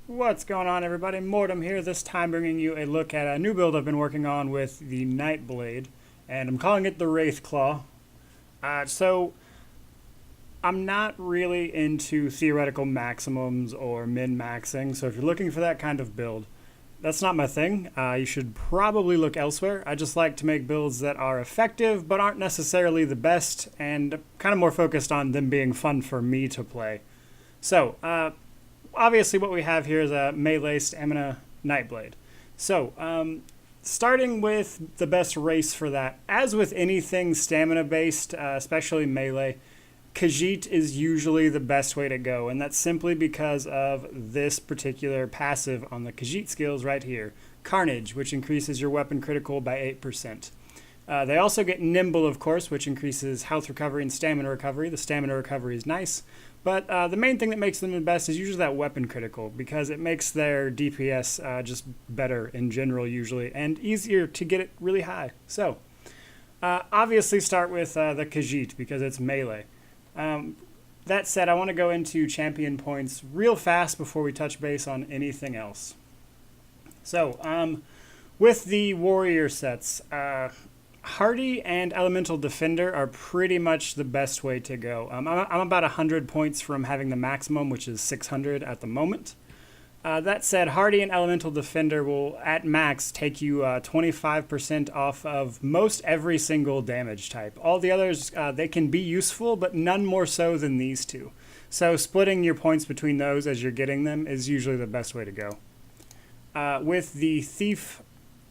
What's going on, everybody? Mortym here, this time bringing you a look at a new build I've been working on with the Nightblade, and I'm calling it the Wraithclaw. So, I'm not really into theoretical maximums or min-maxing, so if you're looking for that kind of build, that's not my thing. You should probably look elsewhere. I just like to make builds that are effective, but aren't necessarily the best, and kind of more focused on them being fun for me to play. So, obviously what we have here is a melee stamina Nightblade. So, starting with the best race for that, as with anything stamina based, especially melee, Khajiit is usually the best way to go, and that's simply because of this particular passive on the Khajiit skills right here, Carnage, which increases your weapon critical by 8%. They also get Nimble, of course, which increases health recovery and stamina recovery. The stamina recovery is nice, but the main thing that makes them the best is usually that weapon critical, because it makes their DPS just better in general usually, and easier to get it really high. So, obviously start with the Khajiit, because it's melee. That said, I want to go into champion points real fast before we touch base on anything else. So, with the warrior sets, Hardy and Elemental Defender are pretty much the best way to go. I'm about 100 points from having the maximum, which is 600 at the moment. That said, Hardy and Elemental Defender will, at max, take you 25% off of most every single damage type. All the others, they can be useful, but none more so than these two. So splitting your points between those as you're getting them is usually the best way to go. With the Thief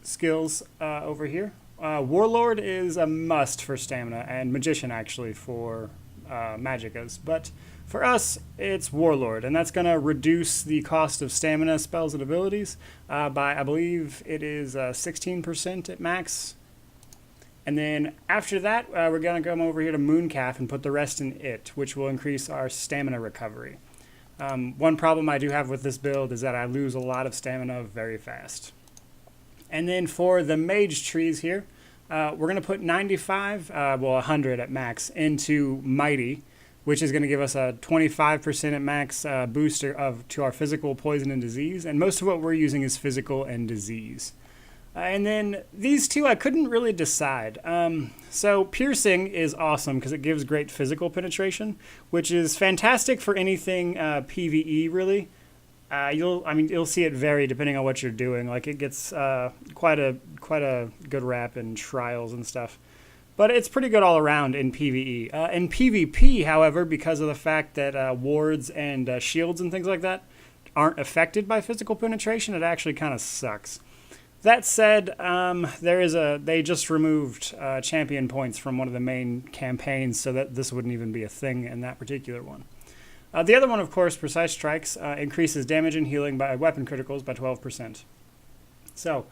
skills over here, Warlord is a must for stamina, and Magician actually for Magickas. But for us, it's Warlord, and that's going to reduce the cost of stamina, spells, and abilities by, I believe it is 16% at max. And then after that, we're going to come over here to Mooncalf and put the rest in it, which will increase our stamina recovery. One problem I do have with this build is that I lose a lot of stamina very fast. And then for the mage trees here, we're going to put 95, 100 at max into Mighty, which is going to give us a 25% at max booster to our physical, poison, and disease. And most of what we're using is physical and disease. And then these two I couldn't really decide. So Piercing is awesome because it gives great physical penetration, which is fantastic for anything PvE really. You'll see it vary depending on what you're doing. Like it gets quite a good rap in trials and stuff, but it's pretty good all around in PvE. In PvP, however, because of the fact that wards and shields and things like that aren't affected by physical penetration, it actually kind of sucks. That said, they just removed champion points from one of the main campaigns, so that this wouldn't even be a thing in that particular one. The other one, of course, Precise Strikes, increases damage and healing by weapon criticals by 12%. So,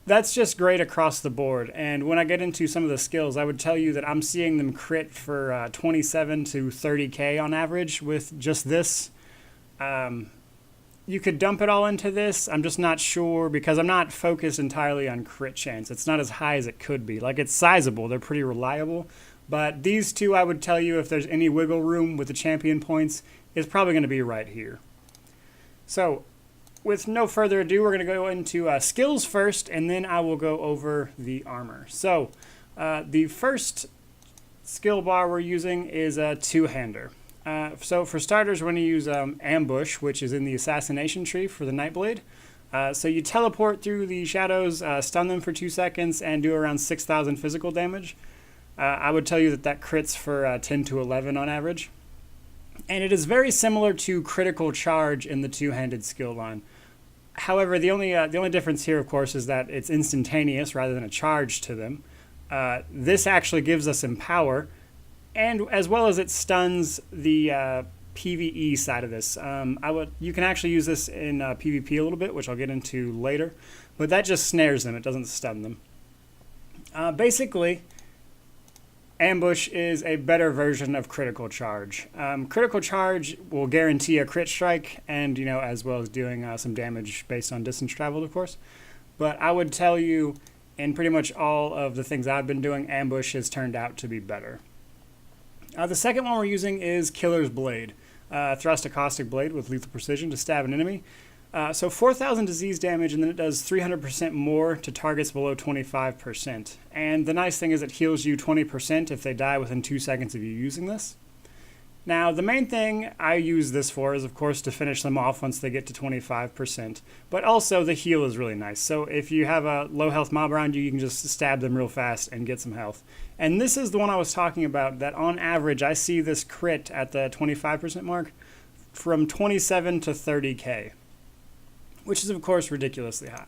that's just great across the board. And when I get into some of the skills, I would tell you that I'm seeing them crit for 27 to 30k on average with just this. You could dump it all into this. I'm just not sure because I'm not focused entirely on crit chance. It's not as high as it could be. Like, it's sizable. They're pretty reliable. But these two, I would tell you, if there's any wiggle room with the champion points, is probably going to be right here. So, with no further ado, we're going to go into skills first, and then I will go over the armor. So, the first skill bar we're using is a two-hander. So, for starters, we're going to use Ambush, which is in the Assassination tree for the Nightblade. So you teleport through the shadows, stun them for 2 seconds, and do around 6,000 physical damage. I would tell you that crits for 10 to 11 on average. And it is very similar to Critical Charge in the two-handed skill line. However, the only difference here, of course, is that it's instantaneous rather than a charge to them. This actually gives us Empower, and as well as it stuns the PvE side of this. You can actually use this in PvP a little bit, which I'll get into later, but that just snares them. It doesn't stun them. Basically, Ambush is a better version of Critical Charge. Critical Charge will guarantee a crit strike, and as well as doing some damage based on distance traveled, of course. But I would tell you, in pretty much all of the things I've been doing, Ambush has turned out to be better. The second one we're using is Killer's Blade. Thrust a caustic blade with lethal precision to stab an enemy. So 4,000 disease damage, and then it does 300% more to targets below 25%. And the nice thing is it heals you 20% if they die within 2 seconds of you using this. Now, the main thing I use this for is, of course, to finish them off once they get to 25%. But also, the heal is really nice. So if you have a low health mob around you, you can just stab them real fast and get some health. And this is the one I was talking about, that on average, I see this crit at the 25% mark from 27 to 30k. Which is, of course, ridiculously high.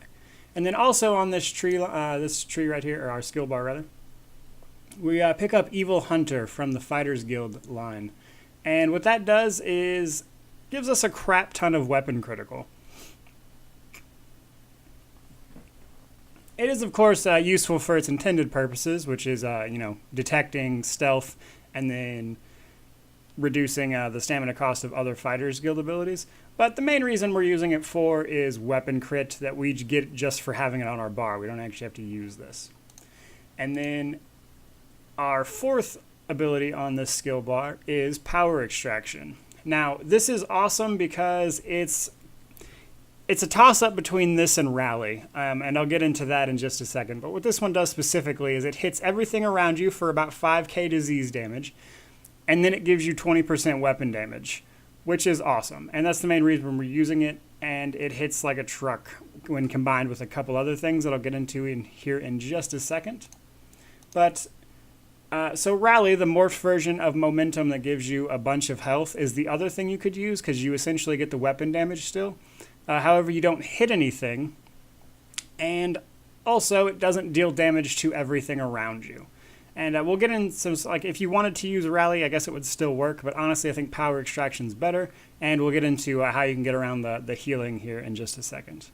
And then also on this tree right here, or our skill bar, rather, we pick up Evil Hunter from the Fighters Guild line. And what that does is gives us a crap ton of weapon critical. It is, of course, useful for its intended purposes, which is, detecting stealth and then reducing the stamina cost of other Fighters Guild abilities. But the main reason we're using it for is weapon crit that we get just for having it on our bar. We don't actually have to use this. And then our fourth ability on this skill bar is Power Extraction. Now, this is awesome because it's a toss-up between this and Rally, and I'll get into that in just a second. But what this one does specifically is it hits everything around you for about 5k disease damage, and then it gives you 20% weapon damage, which is awesome. And that's the main reason we're using it, and it hits like a truck when combined with a couple other things that I'll get into in here in just a second. But so Rally, the morphed version of Momentum that gives you a bunch of health, is the other thing you could use because you essentially get the weapon damage still. However, you don't hit anything, and also it doesn't deal damage to everything around you. And we'll get in some, like, if you wanted to use Rally, I guess it would still work, but honestly I think Power Extraction is better, and we'll get into how you can get around the healing here in just a second.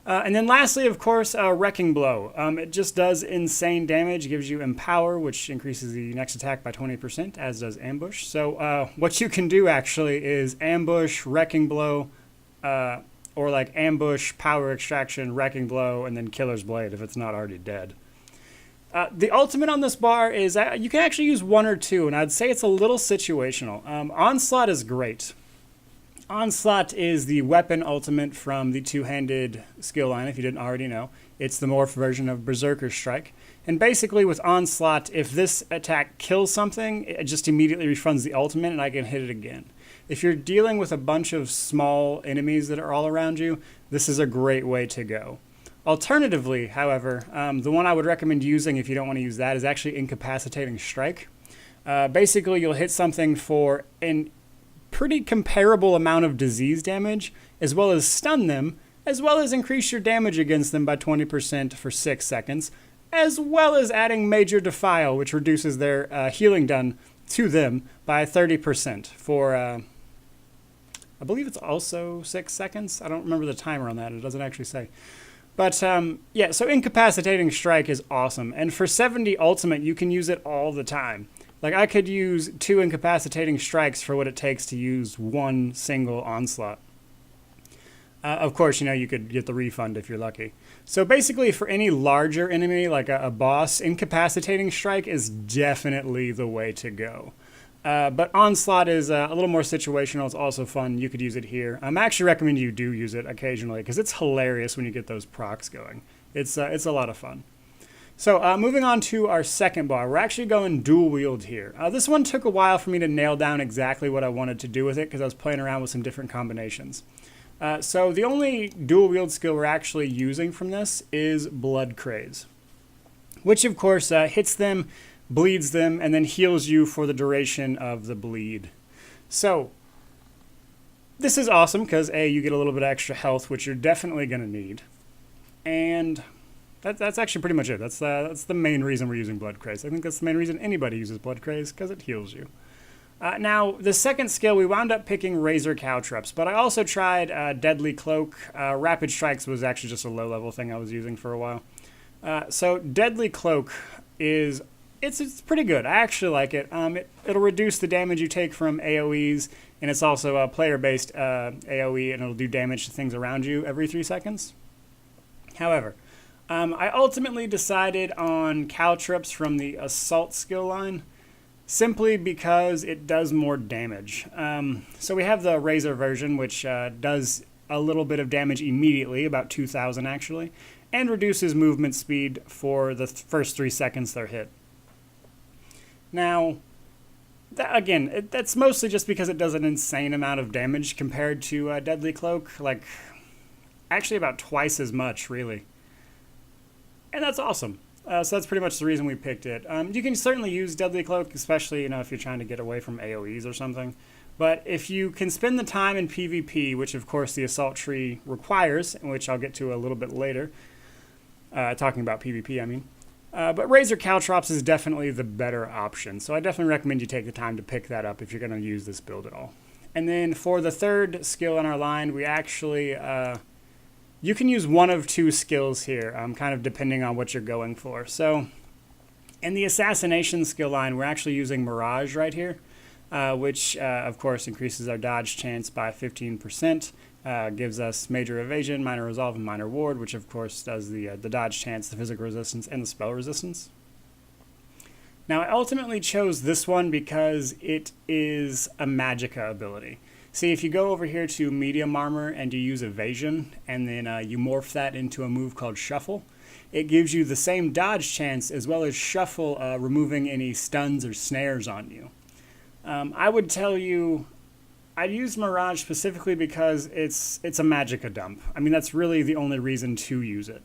And then lastly, of course, Wrecking Blow. It just does insane damage, gives you Empower, which increases the next attack by 20%, as does Ambush. So what you can do actually is Ambush, Wrecking Blow, or like Ambush, Power Extraction, Wrecking Blow, and then Killer's Blade if it's not already dead. The ultimate on this bar is you can actually use one or two, and I'd say it's a little situational. Onslaught is great. Onslaught is the weapon ultimate from the two-handed skill line, if you didn't already know. It's the morph version of Berserker Strike. And basically with Onslaught, if this attack kills something, it just immediately refunds the ultimate and I can hit it again. If you're dealing with a bunch of small enemies that are all around you, this is a great way to go. Alternatively, however, the one I would recommend using if you don't want to use that is actually Incapacitating Strike. Basically, you'll hit something for an pretty comparable amount of disease damage, as well as stun them, as well as increase your damage against them by 20% for 6 seconds, as well as adding Major Defile, which reduces their healing done to them by 30% for, I believe it's also 6 seconds. I don't remember the timer on that. It doesn't actually say. But, yeah, so Incapacitating Strike is awesome. And for 70 Ultimate, you can use it all the time. Like, I could use 2 Incapacitating Strikes for what it takes to use one single Onslaught. Of course, you could get the refund if you're lucky. So basically, for any larger enemy, like a boss, Incapacitating Strike is definitely the way to go. But Onslaught is a little more situational. It's also fun. You could use it here. I actually recommend you do use it occasionally because it's hilarious when you get those procs going. It's a lot of fun. So moving on to our second bar, we're actually going dual wield here. This one took a while for me to nail down exactly what I wanted to do with it because I was playing around with some different combinations. So the only dual wield skill we're actually using from this is Blood Craze, which of course hits them, bleeds them, and then heals you for the duration of the bleed. So this is awesome because A, you get a little bit of extra health, which you're definitely going to need, and that's actually pretty much it. That's the main reason we're using Blood Craze. I think that's the main reason anybody uses Blood Craze, because it heals you. Now, the second skill, we wound up picking Razor Caltrops, but I also tried Deadly Cloak. Rapid Strikes was actually just a low-level thing I was using for a while. So Deadly Cloak is it's pretty good. I actually like it. It'll reduce the damage you take from AoEs, and it's also a player-based AoE, and it'll do damage to things around you every 3 seconds. However, I ultimately decided on Caltrops from the Assault skill line, simply because it does more damage. So we have the Razor version, which does a little bit of damage immediately, about 2,000 actually, and reduces movement speed for the first 3 seconds they're hit. Now, that's mostly just because it does an insane amount of damage compared to Deadly Cloak, like actually about twice as much, really. And that's awesome. So that's pretty much the reason we picked it. You can certainly use Deadly Cloak, especially if you're trying to get away from AoEs or something. But if you can spend the time in PvP, which of course the Assault Tree requires, which I'll get to a little bit later, talking about PvP, I mean. But Razor Caltrops is definitely the better option, so I definitely recommend you take the time to pick that up if you're going to use this build at all. And then for the third skill in our line, we actually, you can use one of two skills here, kind of depending on what you're going for. So in the Assassination skill line, we're actually using Mirage right here, which of course increases our dodge chance by 15%. Gives us major evasion, minor resolve, and minor ward, which of course does the dodge chance, the physical resistance, and the spell resistance. Now, I ultimately chose this one because it is a Magicka ability. See, if you go over here to medium armor and you use evasion, and then you morph that into a move called Shuffle, it gives you the same dodge chance as well as Shuffle, removing any stuns or snares on you. I would tell you, I'd use Mirage specifically because it's a Magicka dump. I mean, that's really the only reason to use it.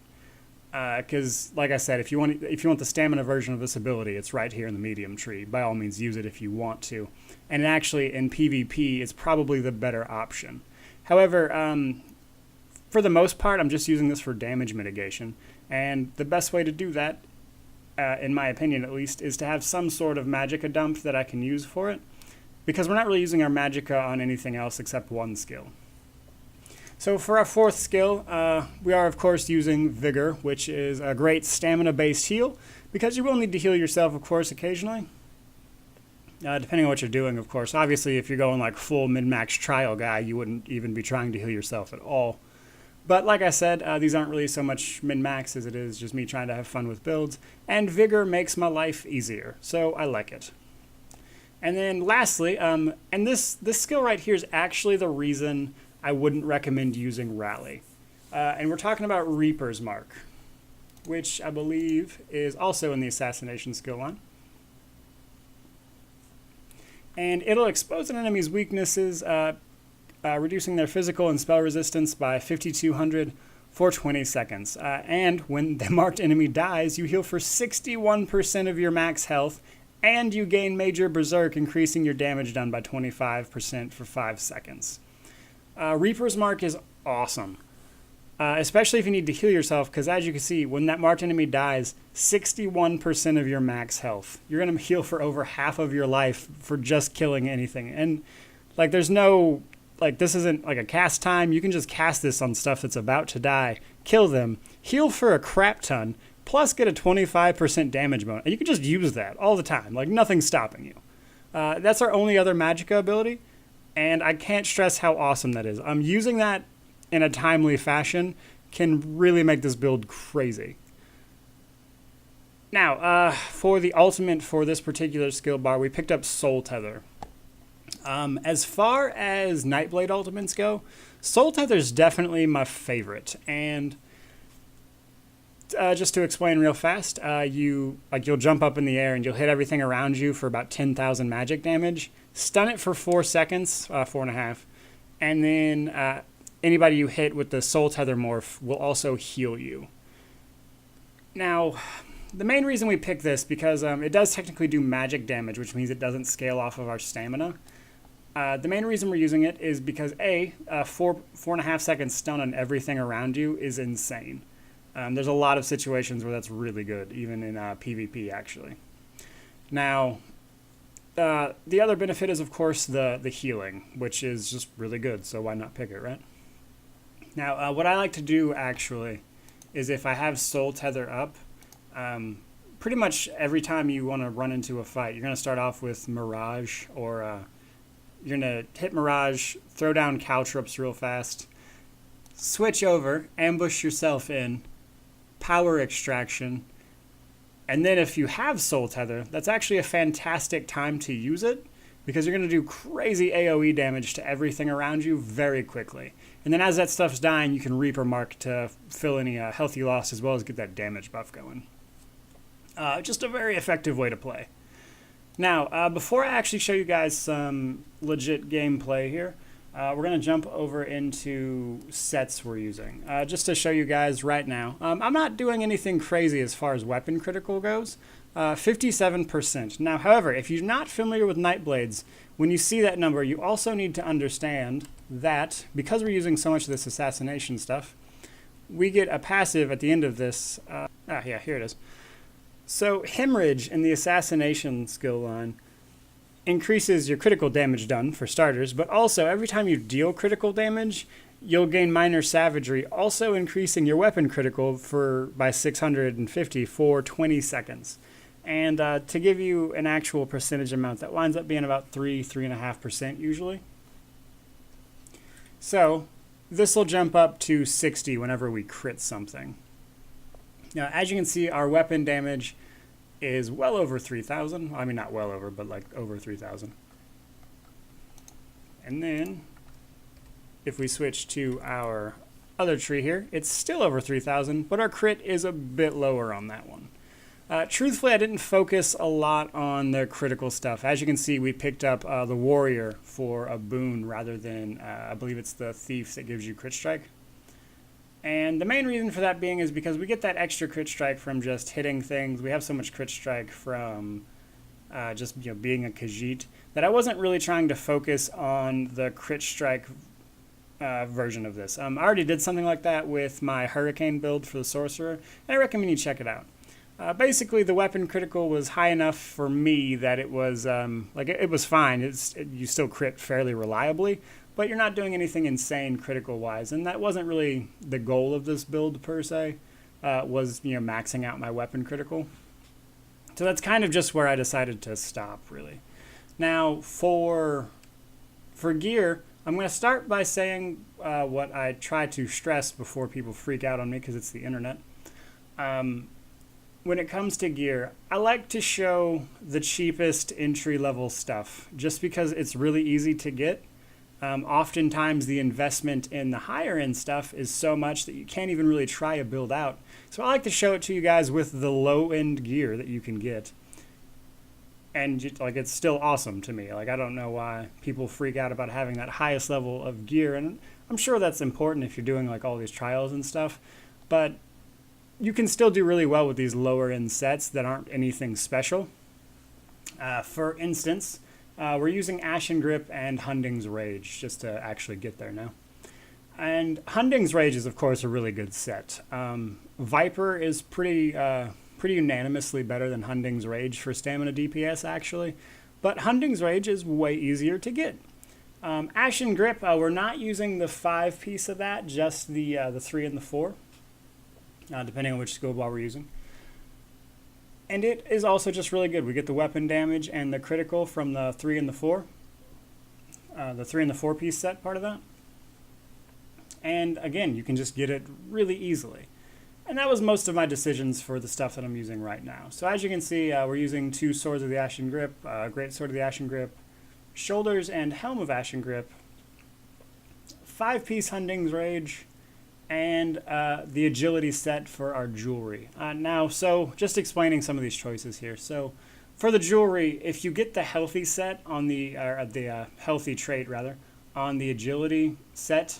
Because, like I said, if you want the stamina version of this ability, it's right here in the medium tree. By all means, use it if you want to. And actually, in PvP, it's probably the better option. However, for the most part, I'm just using this for damage mitigation. And the best way to do that, in my opinion at least, is to have some sort of Magicka dump that I can use for it. Because we're not really using our Magicka on anything else except one skill. So for our fourth skill, we are of course using Vigor, which is a great stamina-based heal, because you will need to heal yourself, of course, occasionally. Depending on what you're doing, of course. Obviously, if you're going like full min-max trial guy, you wouldn't even be trying to heal yourself at all. But like I said, these aren't really so much min-max as it is just me trying to have fun with builds, and Vigor makes my life easier, so I like it. And then lastly, and this skill right here is actually the reason I wouldn't recommend using Rally. And we're talking about Reaper's Mark, which I believe is also in the Assassination skill line. And it'll expose an enemy's weaknesses, reducing their physical and spell resistance by 5,200 for 20 seconds. And when the marked enemy dies, you heal for 61% of your max health, and you gain Major Berserk, increasing your damage done by 25% for 5 seconds. Reaper's Mark is awesome, especially if you need to heal yourself, because as you can see, when that marked enemy dies, 61% of your max health. You're going to heal for over half of your life for just killing anything. And like, there's no, like, this isn't like a cast time. You can just cast this on stuff that's about to die, kill them, heal for a crap ton, plus get a 25% damage bonus. And you can just use that all the time. Like, nothing's stopping you. That's our only other Magicka ability, and I can't stress how awesome that is. Using that in a timely fashion can really make this build crazy. Now, for the ultimate for this particular skill bar, we picked up Soul Tether. As far as Nightblade ultimates go, Soul Tether is definitely my favorite, and just to explain real fast, you'll jump up in the air and you'll hit everything around you for about 10,000 magic damage, stun it for 4 seconds, 4.5, and then anybody you hit with the Soul Tether morph will also heal you. Now, the main reason we picked this, because it does technically do magic damage, which means it doesn't scale off of our stamina. The main reason we're using it is because A, 4.5 seconds stun on everything around you is insane. There's a lot of situations where that's really good, even in PvP, actually. Now, the other benefit is, of course, the healing, which is just really good, so why not pick it, right? Now, what I like to do, actually, is if I have Soul Tether up, pretty much every time you want to run into a fight, you're going to start off with Mirage, or you're going to hit Mirage, throw down Caltrops real fast, switch over, ambush yourself in, power extraction, and then if you have Soul Tether, that's actually a fantastic time to use it, because you're going to do crazy AoE damage to everything around you very quickly. And then as that stuff's dying, you can Reaper Mark to fill any health you lost, as well as get that damage buff going. Just a very effective way to play. Now, before I actually show you guys some legit gameplay here, we're going to jump over into sets we're using, just to show you guys right now. I'm not doing anything crazy as far as weapon critical goes, 57%. Now, however, if you're not familiar with Nightblades, when you see that number, you also need to understand that because we're using so much of this assassination stuff, we get a passive at the end of this. Yeah, here it is. So Hemorrhage in the assassination skill line increases your critical damage done, for starters, but also every time you deal critical damage, you'll gain Minor Savagery, also increasing your weapon critical by 650 for 20 seconds. And to give you an actual percentage amount, that winds up being about 3.5% usually. So this will jump up to 60 whenever we crit something. Now, as you can see, our weapon damage is well over 3,000. I mean, not well over, but like over 3,000. And then if we switch to our other tree here, it's still over 3,000, but our crit is a bit lower on that one. Truthfully, I didn't focus a lot on the critical stuff. As you can see, we picked up the Warrior for a boon rather than, I believe it's the Thief that gives you crit strike. And the main reason for that being is because we get that extra crit strike from just hitting things. We have so much crit strike from just being a Khajiit that I wasn't really trying to focus on the crit strike version of this. I already did something like that with my Hurricane build for the Sorcerer, and I recommend you check it out. Basically, the weapon critical was high enough for me that it was it was fine. You still crit fairly reliably, but you're not doing anything insane critical wise, and that wasn't really the goal of this build per se. Was maxing out my weapon critical. So that's kind of just where I decided to stop really. Now for gear, I'm going to start by saying what I try to stress before people freak out on me because it's the internet. When it comes to gear, I like to show the cheapest entry-level stuff just because it's really easy to get. Oftentimes the investment in the higher-end stuff is so much that you can't even really try a build out. So I like to show it to you guys with the low-end gear that you can get. And it's still awesome to me. I don't know why people freak out about having that highest level of gear, and I'm sure that's important if you're doing all these trials and stuff, but you can still do really well with these lower end sets that aren't anything special. For instance, we're using Ashen Grip and Hunding's Rage just to actually get there now. And Hunding's Rage is of course a really good set. Viper is pretty unanimously better than Hunding's Rage for stamina DPS actually, but Hunding's Rage is way easier to get. Ashen Grip, we're not using the 5 piece of that, just the 3 and the 4. Depending on which skill bar we're using. And it is also just really good. We get the weapon damage and the critical from the 3 and the 4. The 3 and the 4 piece set part of that. And again, you can just get it really easily. And that was most of my decisions for the stuff that I'm using right now. So as you can see, we're using 2 Swords of the Ashen Grip, Great Sword of the Ashen Grip, Shoulders and Helm of Ashen Grip, 5-piece Hunding's Rage, and the agility set for our jewelry. So just explaining some of these choices here. So for the jewelry, if you get the healthy set on the healthy trait rather on the agility set,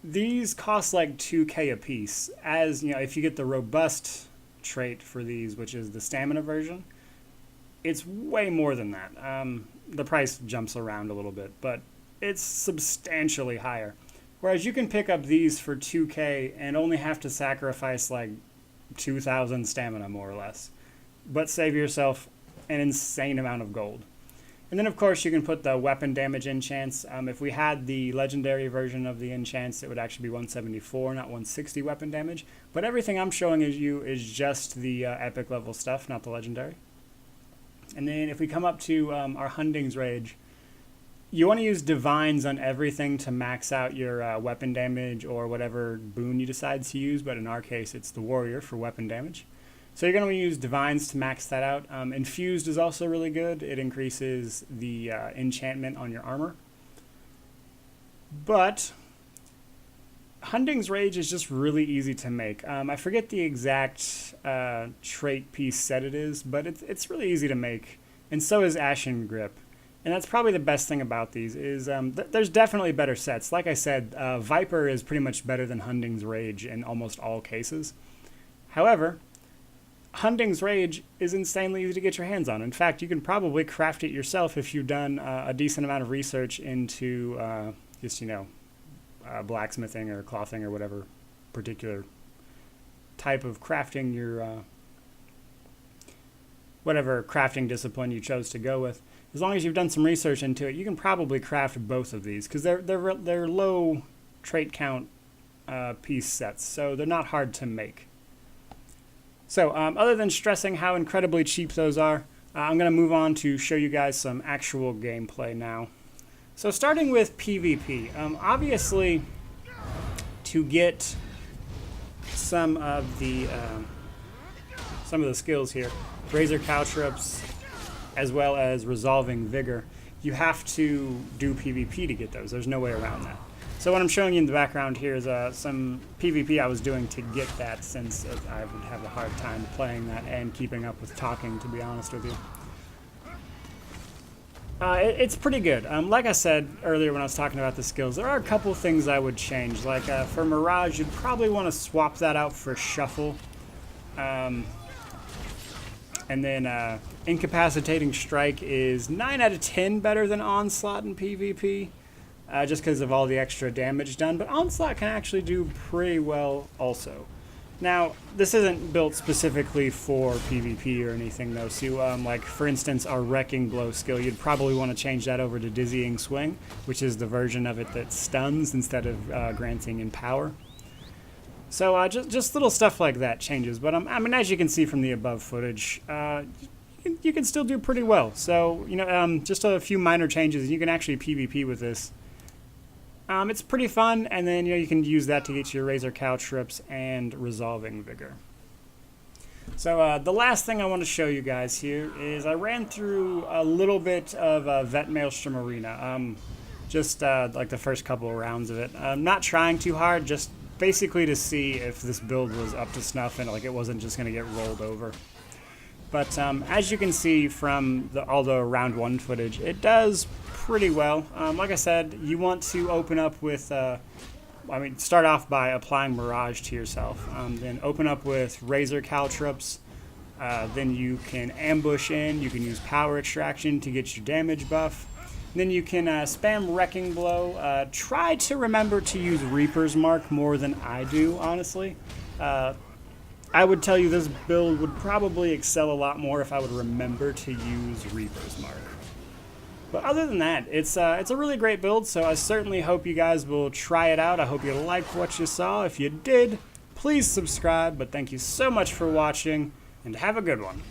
these cost like 2K a piece. As if you get the robust trait for these, which is the stamina version, it's way more than that. The price jumps around a little bit, but it's substantially higher. Whereas you can pick up these for 2K and only have to sacrifice like 2,000 stamina more or less, but save yourself an insane amount of gold. And then of course you can put the weapon damage enchants. If we had the legendary version of the enchants, it would actually be 174, not 160 weapon damage. But everything I'm showing you is just the epic level stuff, not the legendary. And then if we come up to our Hunding's Rage, you want to use Divines on everything to max out your weapon damage or whatever boon you decide to use, but in our case it's the Warrior for weapon damage. So you're going to use Divines to max that out. Infused is also really good. It increases the enchantment on your armor. But Hunding's Rage is just really easy to make. I forget the exact trait piece set it is, but it's really easy to make. And so is Ashen Grip. And that's probably the best thing about these is there's definitely better sets. Like I said, Viper is pretty much better than Hunding's Rage in almost all cases. However, Hunding's Rage is insanely easy to get your hands on. In fact, you can probably craft it yourself if you've done a decent amount of research into just, blacksmithing or clothing or whatever particular type of crafting your whatever crafting discipline you chose to go with. As long as you've done some research into it, you can probably craft both of these because they're low trait count piece sets, so they're not hard to make. So other than stressing how incredibly cheap those are, I'm going to move on to show you guys some actual gameplay now. So starting with PvP, obviously to get some of the skills here, Razor Caltrops, as well as Resolving Vigor, you have to do PvP to get those. There's no way around that. So what I'm showing you in the background here is some PvP I was doing to get that, since I would have a hard time playing that and keeping up with talking, to be honest with you. It's pretty good. Like I said earlier when I was talking about the skills, there are a couple things I would change. Like for Mirage, you'd probably want to swap that out for Shuffle. And then Incapacitating Strike is 9 out of 10 better than Onslaught in PvP, just because of all the extra damage done. But Onslaught can actually do pretty well also. Now, this isn't built specifically for PvP or anything, though. So, like, for instance, our Wrecking Blow skill, you'd probably want to change that over to Dizzying Swing, which is the version of it that stuns instead of granting Empower. So just little stuff like that changes. But I mean, as you can see from the above footage, you can still do pretty well. So, just a few minor changes, and you can actually PvP with this. It's pretty fun, and then you can use that to get your Razor Caltrops and Resolving Vigor. So the last thing I want to show you guys here is I ran through a little bit of Vet Maelstrom Arena, just like the first couple of rounds of it. I'm not trying too hard, just basically to see if this build was up to snuff and like it wasn't just going to get rolled over. But as you can see from all the round 1 footage, it does pretty well. Like I said, you want to open up with, start off by applying Mirage to yourself. Then open up with Razor Caltrops. Then you can ambush in. You can use Power Extraction to get your damage buff. Then you can spam Wrecking Blow. Try to remember to use Reaper's Mark more than I do, honestly. I would tell you this build would probably excel a lot more if I would remember to use Reaper's Mark. But other than that, it's a really great build, so I certainly hope you guys will try it out. I hope you liked what you saw. If you did, please subscribe. But thank you so much for watching, and have a good one.